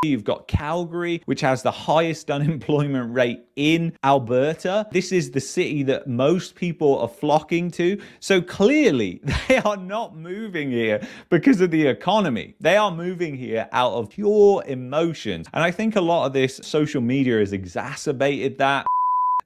You've got Calgary, which has the highest unemployment rate in Alberta. This is the city that most people are flocking to. So clearly, they are not moving here because of the economy. They are moving here out of pure emotions. And I think a lot of this social media has exacerbated that.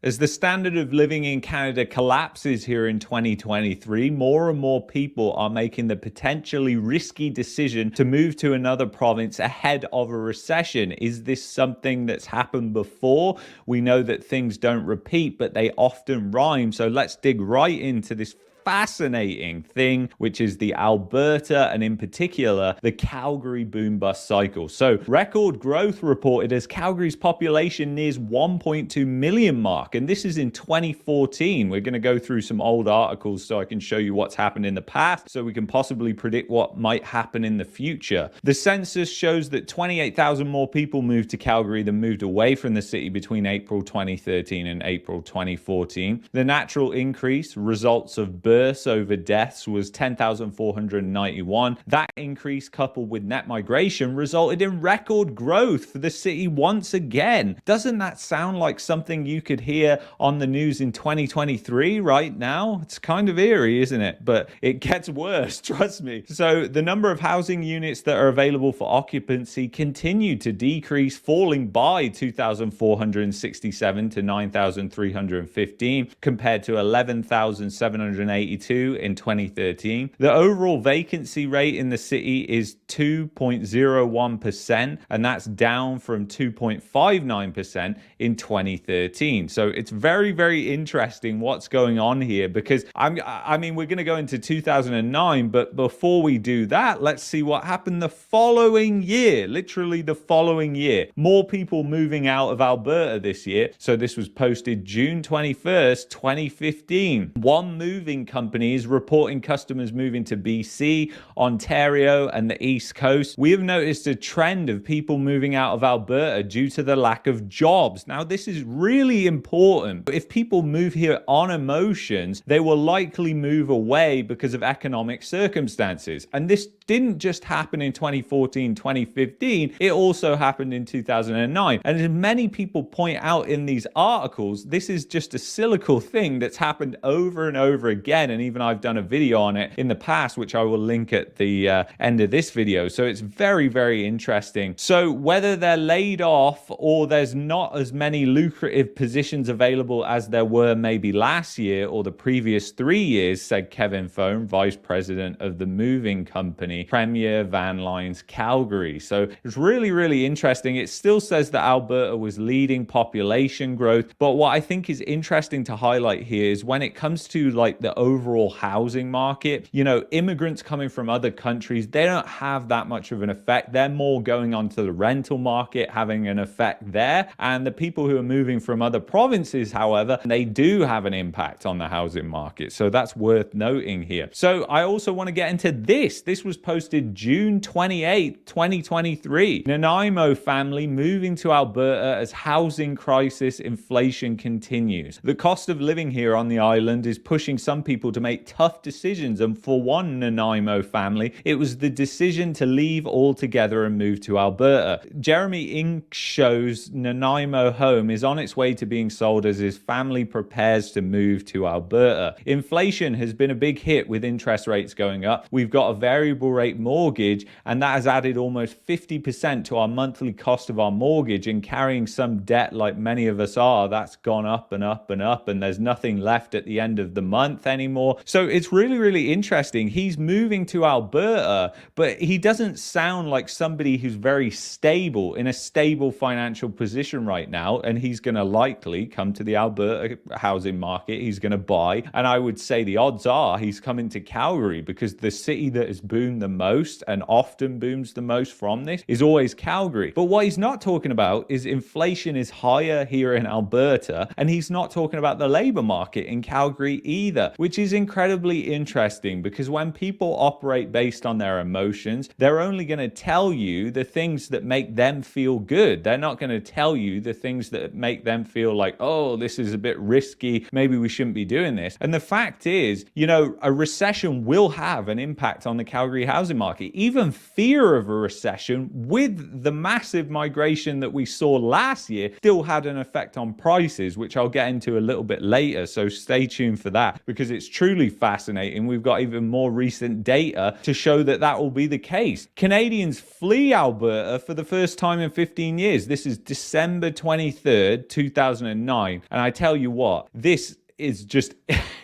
As the standard of living in Canada collapses here in 2023, more and more people are making the potentially risky decision to move to another province ahead of a recession. Is this something that's happened before? We know that things don't repeat, but they often rhyme. So let's dig right into this fascinating thing, which is the Alberta and in particular the Calgary boom bust cycle. So record growth reported as Calgary's population nears 1.2 million mark, and this is in 2014. We're going to go through some old articles so I can show you what's happened in the past so we can possibly predict what might happen in the future. The census shows that 28,000 more people moved to Calgary than moved away from the city between April 2013 and April 2014. The natural increase results of births over deaths was 10,491. That increase, coupled with net migration, resulted in record growth for the city once again. Doesn't that sound like something you could hear on the news in 2023 right now? It's kind of eerie, isn't it? But it gets worse, trust me. So the number of housing units that are available for occupancy continued to decrease, falling by 2,467 to 9,315 compared to 11,782 in 2013. The overall vacancy rate in the city is 2.01%, and that's down from 2.59% in 2013. So it's very, very interesting what's going on here, because I mean, we're going to go into 2009, but before we do that, let's see what happened the following year, literally the following year. More people moving out of Alberta this year. So this was posted June 21st, 2015. One moving company is reporting customers moving to BC, Ontario, and the East Coast. We have noticed a trend of people moving out of Alberta due to the lack of jobs. Now, this is really important. If people move here on emotions, they will likely move away because of economic circumstances. And this didn't just happen in 2014, 2015. It also happened in 2009. And as many people point out in these articles, this is just a cyclical thing that's happened over and over again. And even I've done a video on it in the past, which I will link at the end of this video. So it's very, very interesting. So whether they're laid off or there's not as many lucrative positions available as there were maybe last year or the previous 3 years, said Kevin Fohn, vice president of the moving company Premier Van Lines Calgary. So it's really, really interesting. It still says that Alberta was leading population growth, but what I think is interesting to highlight here is when it comes to like the overall housing market, you know, immigrants coming from other countries, they don't have that much of an effect. They're more going onto the rental market, having an effect there. And the people who are moving from other provinces, however, they do have an impact on the housing market. So that's worth noting here. So I also want to get into this. This was posted June 28, 2023. Nanaimo family moving to Alberta as housing crisis inflation continues. The cost of living here on the island is pushing some people to make tough decisions, and for one Nanaimo family, it was the decision to leave altogether and move to Alberta. Jeremy Inc. shows Nanaimo home is on its way to being sold as his family prepares to move to Alberta. Inflation has been a big hit with interest rates going up. We've got a variable rate mortgage, and that has added almost 50% to our monthly cost of our mortgage, and carrying some debt like many of us are, that's gone up and up and up, and there's nothing left at the end of the month anymore. So it's really, really interesting. He's moving to Alberta, but he doesn't sound like somebody who's very stable, in a stable financial position right now, and he's going to likely come to the Alberta housing market. He's going to buy, and I would say the odds are he's coming to Calgary, because the city that has boomed the most and often booms the most from this is always Calgary. But what he's not talking about is inflation is higher here in Alberta, and he's not talking about the labor market in Calgary either, which is incredibly interesting, because when people operate based on their emotions, they're only going to tell you the things that make them feel good. They're not going to tell you the things that make them feel like, oh, this is a bit risky, maybe we shouldn't be doing this. And the fact is, you know, a recession will have an impact on the Calgary housing housing market. Even fear of a recession with the massive migration that we saw last year still had an effect on prices, which I'll get into a little bit later. So stay tuned for that because it's truly fascinating. We've got even more recent data to show that that will be the case. Canadians flee Alberta for the first time in 15 years. This is December 23rd, 2009. And I tell you what, this is just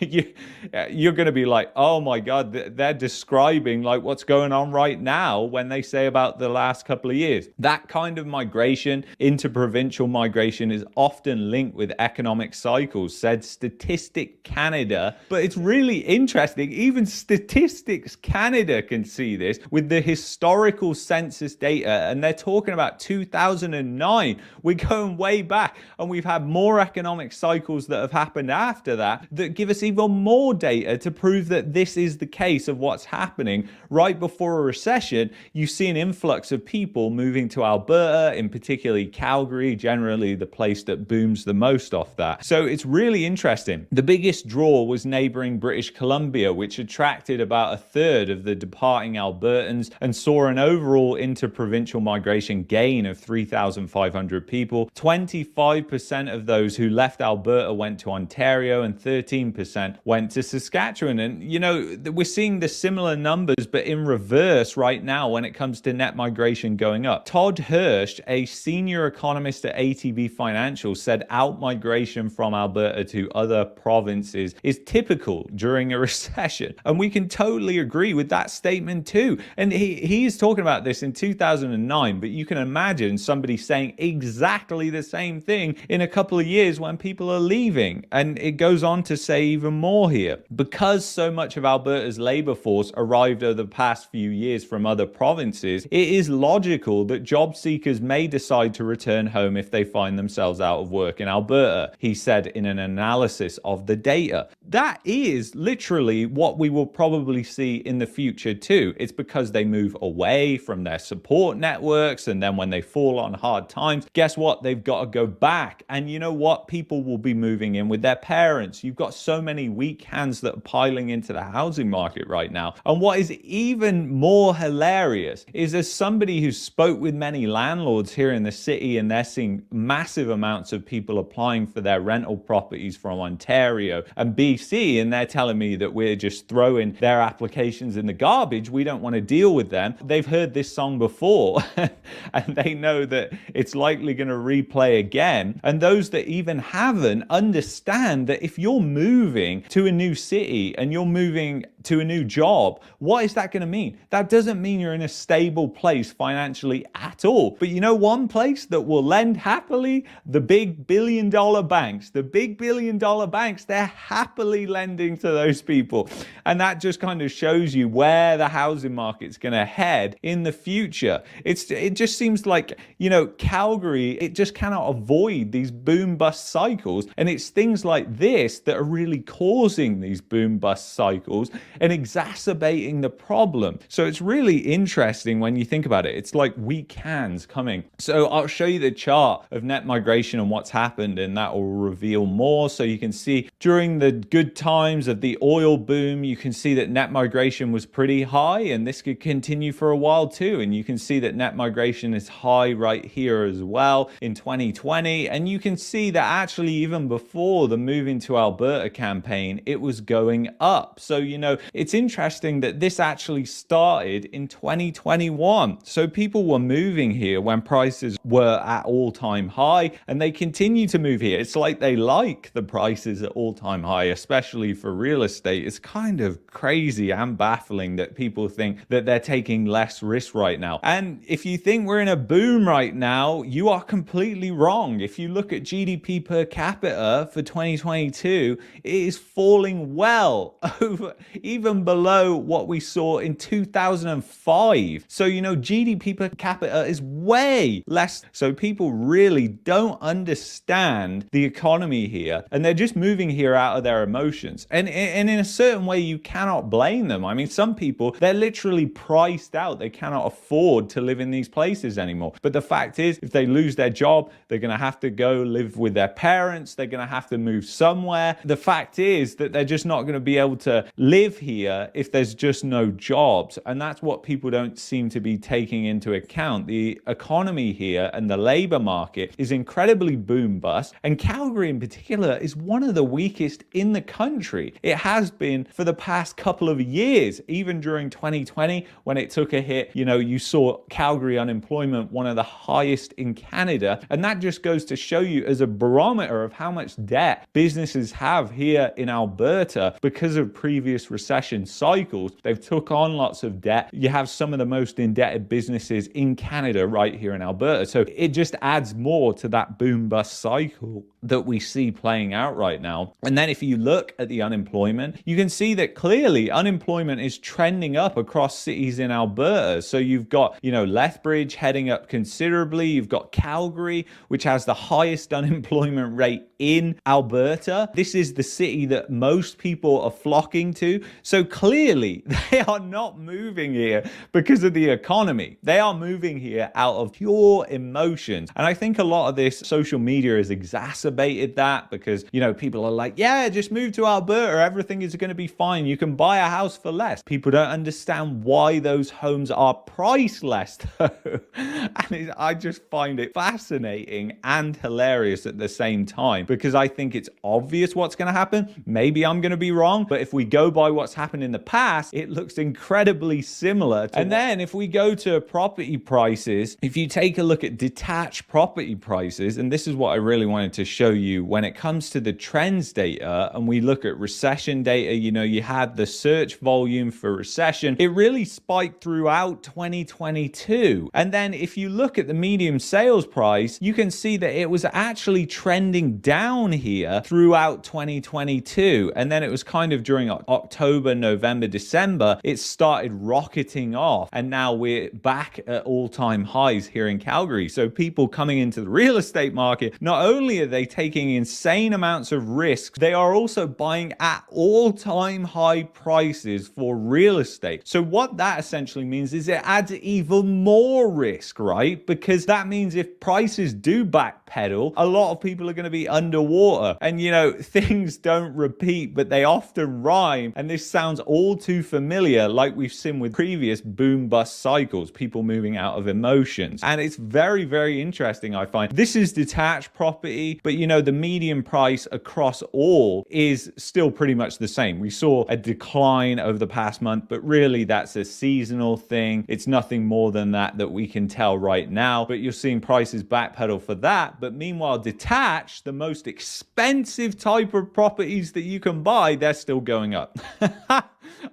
you're going to be like, oh my God, they're describing like what's going on right now when they say about the last couple of years. That kind of migration, interprovincial migration, is often linked with economic cycles, said Statistic Canada. But it's really interesting. Even Statistics Canada can see this with the historical census data, and they're talking about 2009. We're going way back, and we've had more economic cycles that have happened after that give us even more data to prove that this is the case of what's happening. Right before a recession, you see an influx of people moving to Alberta, in particularly Calgary, generally the place that booms the most off that. So it's really interesting. The biggest draw was neighboring British Columbia, which attracted about a third of the departing Albertans and saw an overall interprovincial migration gain of 3,500 people. 25% of those who left Alberta went to Ontario, and 13% went to Saskatchewan. And, you know, we're seeing the similar numbers, but in reverse right now when it comes to net migration going up. Todd Hirsch, a senior economist at ATB Financial, said out-migration from Alberta to other provinces is typical during a recession. And we can totally agree with that statement too. And he is talking about this in 2009, but you can imagine somebody saying exactly the same thing in a couple of years when people are leaving. And it goes on to say even more here. Because so much of Alberta's labor force arrived over the past few years from other provinces, it is logical that job seekers may decide to return home if they find themselves out of work in Alberta, he said in an analysis of the data. That is literally what we will probably see in the future too. It's because they move away from their support networks, and then when they fall on hard times, guess what? They've got to go back. And you know what? People will be moving in with their parents. You've got so many weak hands that are piling into the housing market right now. And what is even more hilarious is, as somebody who spoke with many landlords here in the city, and they're seeing massive amounts of people applying for their rental properties from Ontario and BC, and they're telling me that we're just throwing their applications in the garbage. We don't want to deal with them. They've heard this song before and they know that it's likely going to replay again. And those that even haven't understand that if you're moving to a new city and you're moving to a new job, what is that going to mean? That doesn't mean you're in a stable place financially at all. But you know one place that will lend happily? The big billion-dollar banks. The big billion-dollar banks, they're happily lending to those people. And that just kind of shows you where the housing market's going to head in the future. It just seems like, you know, Calgary, it just cannot avoid these boom-bust cycles. And it's things like this that are really causing these boom-bust cycles and exacerbating the problem. So it's really interesting when you think about it. It's like weak hands coming. So I'll show you the chart of net migration and what's happened, and that will reveal more. So you can see during the good times of the oil boom, you can see that net migration was pretty high, and this could continue for a while too. And you can see that net migration is high right here as well in 2020. And you can see that actually even before the Moving to Alberta campaign, it was going up. So, you know, it's interesting that this actually started in 2021. So people were moving here when prices were at all-time high, and they continue to move here. It's like they like the prices at all-time high, especially for real estate. It's kind of crazy and baffling that people think that they're taking less risk right now. And if you think we're in a boom right now, you are completely wrong. If you look at GDP per capita for 2022, it is falling well over, even below what we saw in 2005. So, you know, GDP per capita is way less. So people really don't understand the economy here, and they're just moving here out of their emotions. And in a certain way, you cannot blame them. I mean, some people, they're literally priced out. They cannot afford to live in these places anymore. But the fact is, if they lose their job, they're going to have to go live with their parents. They're going to have to move somewhere. somewhere. The fact is that they're just not going to be able to live here if there's just no jobs. And that's what people don't seem to be taking into account. The economy here and the labor market is incredibly boom bust. And Calgary in particular is one of the weakest in the country. It has been for the past couple of years, even during 2020 when it took a hit. You saw Calgary unemployment one of the highest in Canada. And that just goes to show you as a barometer of how much debt businesses have here in Alberta because of previous recession cycles. They've took on lots of debt. You have some of the most indebted businesses in Canada right here in Alberta. So it just adds more to that boom bust cycle that we see playing out right now. And then if you look at the unemployment, you can see that clearly unemployment is trending up across cities in Alberta. So you've got, Lethbridge heading up considerably. You've got Calgary, which has the highest unemployment rate in Alberta. This is the city that most people are flocking to. So clearly they are not moving here because of the economy. They are moving here out of pure emotions. And I think a lot of this social media has exacerbated that because, people are like, yeah, just move to Alberta. Everything is going to be fine. You can buy a house for less. People don't understand why those homes are priced less though. And I just find it fascinating and hilarious at the same time because I think it's obvious what's going to happen. Maybe I'm going to be wrong, but if we go by what's happened in the past, it looks incredibly similar. And then if we go to property prices, if you take a look at detached property prices, and this is what I really wanted to show you when it comes to the trends data, and we look at recession data, you had the search volume for recession. It really spiked throughout 2022. And then if you look at the median sales price, you can see that it was actually trending down here throughout 2022. And then it was kind of during October, November, December, it started rocketing off. And now we're back at all-time highs here in Calgary. So people coming into the real estate market, not only are they taking insane amounts of risk, they are also buying at all-time high prices for real estate. So what that essentially means is it adds even more risk, right? Because that means if prices do backpedal, a lot of people are going to be underwater. And things don't repeat, but they often rhyme. And this sounds all too familiar, like we've seen with previous boom bust cycles, people moving out of emotions. And it's very, very interesting, I find. This is detached property, but the median price across all is still pretty much the same. We saw a decline over the past month, but really that's a seasonal thing. It's nothing more than that we can tell right now, but you're seeing prices backpedal for that. But meanwhile, detached, the most expensive type of properties that you can buy, they're still going up.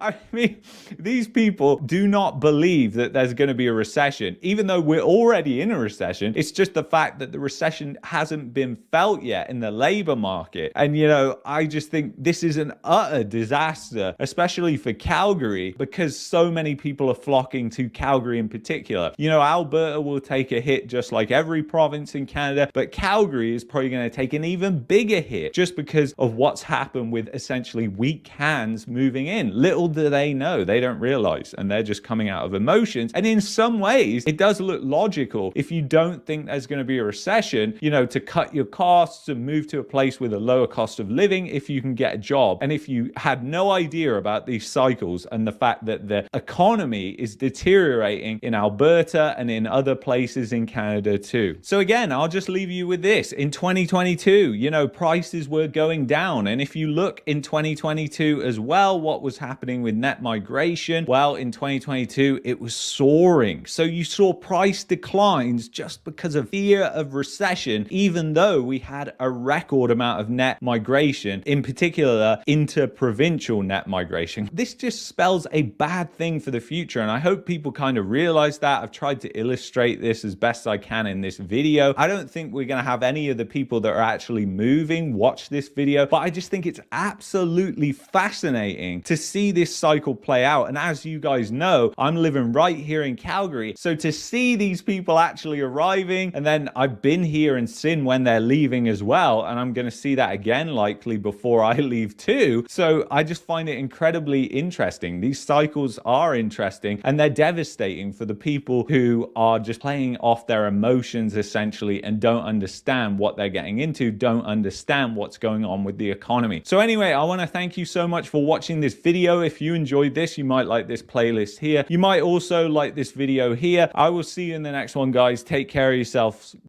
I mean, these people do not believe that there's going to be a recession, even though we're already in a recession. It's just the fact that the recession hasn't been felt yet in the labor market. And, I just think this is an utter disaster, especially for Calgary, because so many people are flocking to Calgary in particular. Alberta will take a hit just like every province in Canada, but Calgary is probably going to take an even bigger hit just because of what's happened with essentially weak hands moving in. Little do they know, they don't realize, and they're just coming out of emotions. And in some ways, it does look logical if you don't think there's going to be a recession, to cut your costs and move to a place with a lower cost of living if you can get a job. And if you had no idea about these cycles and the fact that the economy is deteriorating in Alberta and in other places in Canada too. So again, I'll just leave you with this. In 2022, prices were going down. And if you look in 2022 as well, what was happening with net migration? Well, in 2022, it was soaring. So you saw price declines just because of fear of recession, even though we had a record amount of net migration, in particular interprovincial net migration. This just spells a bad thing for the future. And I hope people kind of realize that. I've tried to illustrate this as best I can in this video. I don't think we're going to have any of the people that are actually moving watch this video, but I just think it's absolutely fascinating to see see this cycle play out. And as you guys know, I'm living right here in Calgary. So to see these people actually arriving, and then I've been here and seen when they're leaving as well, and I'm going to see that again likely before I leave too. So I just find it incredibly interesting. These cycles are interesting, and they're devastating for the people who are just playing off their emotions essentially and don't understand what they're getting into, don't understand what's going on with the economy. So anyway, I want to thank you so much for watching this video. If you enjoyed this, you might like this playlist here. You might also like this video here. I will see you in the next one, guys. Take care of yourselves.